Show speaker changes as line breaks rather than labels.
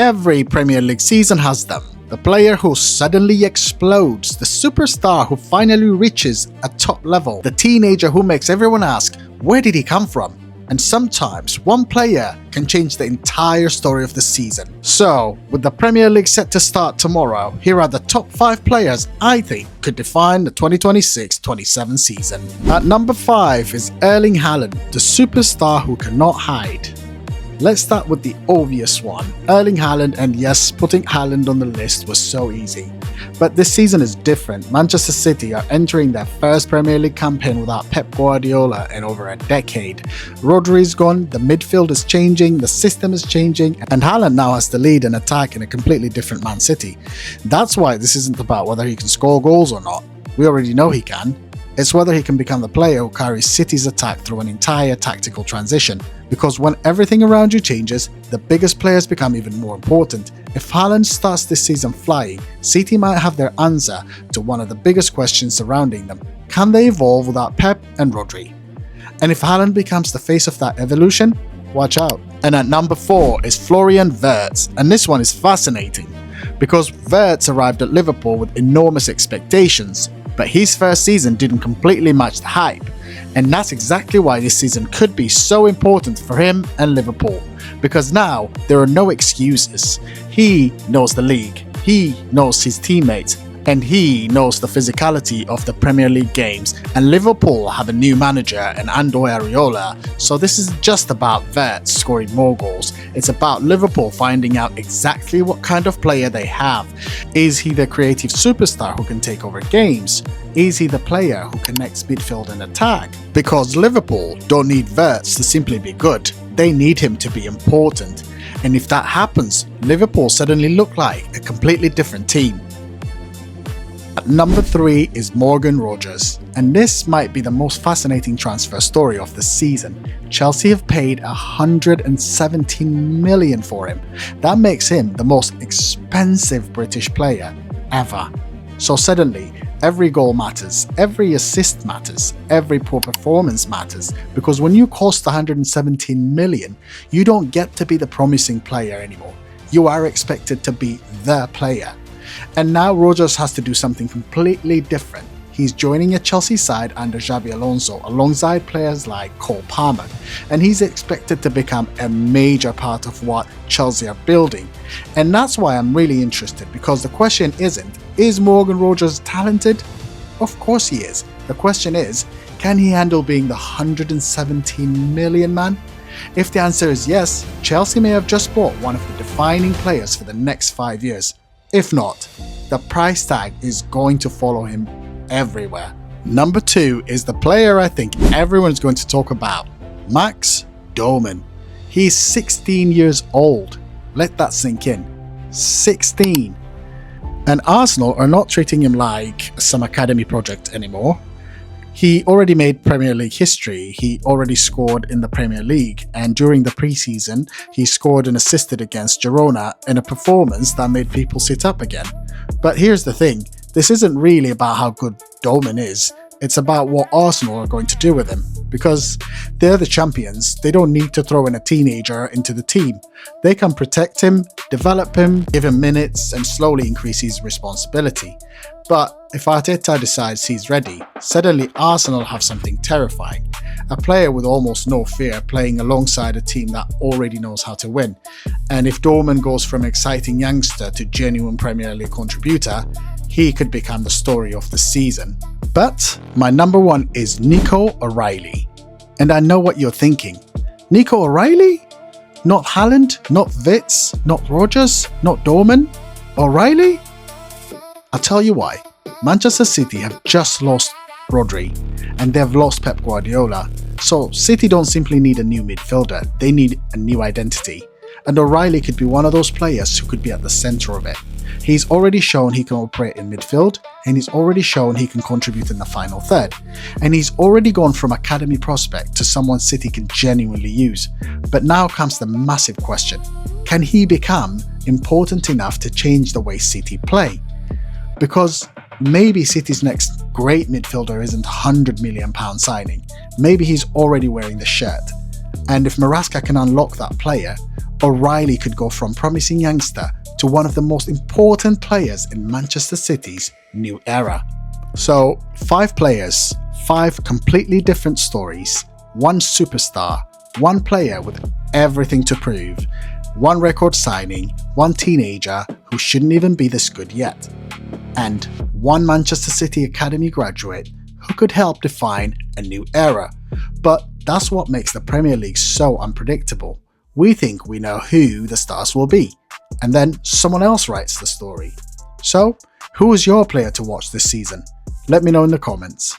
Every Premier League season has them. The player who suddenly explodes, the superstar who finally reaches a top level, the teenager who makes everyone ask, where did he come from? And sometimes one player can change the entire story of the season. So, with the Premier League set to start tomorrow, here are the top 5 players I think could define the 2026-27 season. At number 5 is Erling Haaland, the superstar who cannot hide. Let's start with the obvious one, Erling Haaland, and yes, putting Haaland on the list was so easy. But this season is different. Manchester City are entering their first Premier League campaign without Pep Guardiola in over a decade. Rodri is gone, the midfield is changing, the system is changing, and Haaland now has to lead an attack in a completely different Man City. That's why this isn't about whether he can score goals or not. We already know he can. It's whether he can become the player who carries City's attack through an entire tactical transition. Because when everything around you changes, the biggest players become even more important. If Haaland starts this season flying, City might have their answer to one of the biggest questions surrounding them. Can they evolve without Pep and Rodri? And if Haaland becomes the face of that evolution, watch out. And at number 4 is Florian Wirtz, and this one is fascinating. Because Wirtz arrived at Liverpool with enormous expectations, but his first season didn't completely match the hype. And that's exactly why this season could be so important for him and Liverpool. Because now, there are no excuses. He knows the league, he knows his teammates, and he knows the physicality of the Premier League games. And Liverpool have a new manager in Andor Areola, so this isn't just about Wirtz scoring more goals. It's about Liverpool finding out exactly what kind of player they have. Is he the creative superstar who can take over games? Is he the player who connects midfield and attack? Because Liverpool don't need Wirtz to simply be good, they need him to be important. And if that happens, Liverpool suddenly look like a completely different team. At number 3 is Morgan Rogers, and this might be the most fascinating transfer story of the season. Chelsea have paid 117 million for him. That makes him the most expensive British player ever. So suddenly, every goal matters, every assist matters, every poor performance matters, because when you cost 117 million, you don't get to be the promising player anymore. You are expected to be the player. And now Rodgers has to do something completely different. He's joining a Chelsea side under Xabi Alonso alongside players like Cole Palmer, and he's expected to become a major part of what Chelsea are building. And that's why I'm really interested, because the question isn't, is Morgan Rogers talented? Of course he is. The question is, can he handle being the 117 million man? If the answer is yes, Chelsea may have just bought one of the defining players for the next 5 years. If not, the price tag is going to follow him everywhere. Number 2 is the player I think everyone's going to talk about, Max Doman. He's 16 years old. Let that sink in. 16. And Arsenal are not treating him like some academy project anymore. He already made Premier League history. He already scored in the Premier League, and during the preseason, he scored and assisted against Girona in a performance that made people sit up again. But here's the thing, this isn't really about how good Doman is, it's about what Arsenal are going to do with him. Because they're the champions, they don't need to throw in a teenager into the team. They can protect him, develop him, give him minutes, and slowly increase his responsibility. But if Arteta decides he's ready, suddenly Arsenal have something terrifying. A player with almost no fear playing alongside a team that already knows how to win. And if Doman goes from exciting youngster to genuine Premier League contributor, he could become the story of the season. But my number 1 is Nico O'Reilly. And I know what you're thinking. Nico O'Reilly? Not Haaland, not Wirtz, not Rodgers, not Doman? O'Reilly? I'll tell you why. Manchester City have just lost Rodri, and they've lost Pep Guardiola. So City don't simply need a new midfielder, they need a new identity. And O'Reilly could be one of those players who could be at the centre of it. He's already shown he can operate in midfield, and he's already shown he can contribute in the final third. And he's already gone from academy prospect to someone City can genuinely use. But now comes the massive question. Can he become important enough to change the way City play? Because maybe City's next great midfielder isn't £100 million signing. Maybe he's already wearing the shirt. And if Maresca can unlock that player, O'Reilly could go from promising youngster to one of the most important players in Manchester City's new era. So, 5 players, 5 completely different stories, 1 superstar, 1 player with everything to prove, 1 record signing, 1 teenager who shouldn't even be this good yet, and 1 Manchester City Academy graduate who could help define a new era. But that's what makes the Premier League so unpredictable. We think we know who the stars will be, and then someone else writes the story. So, who is your player to watch this season? Let me know in the comments.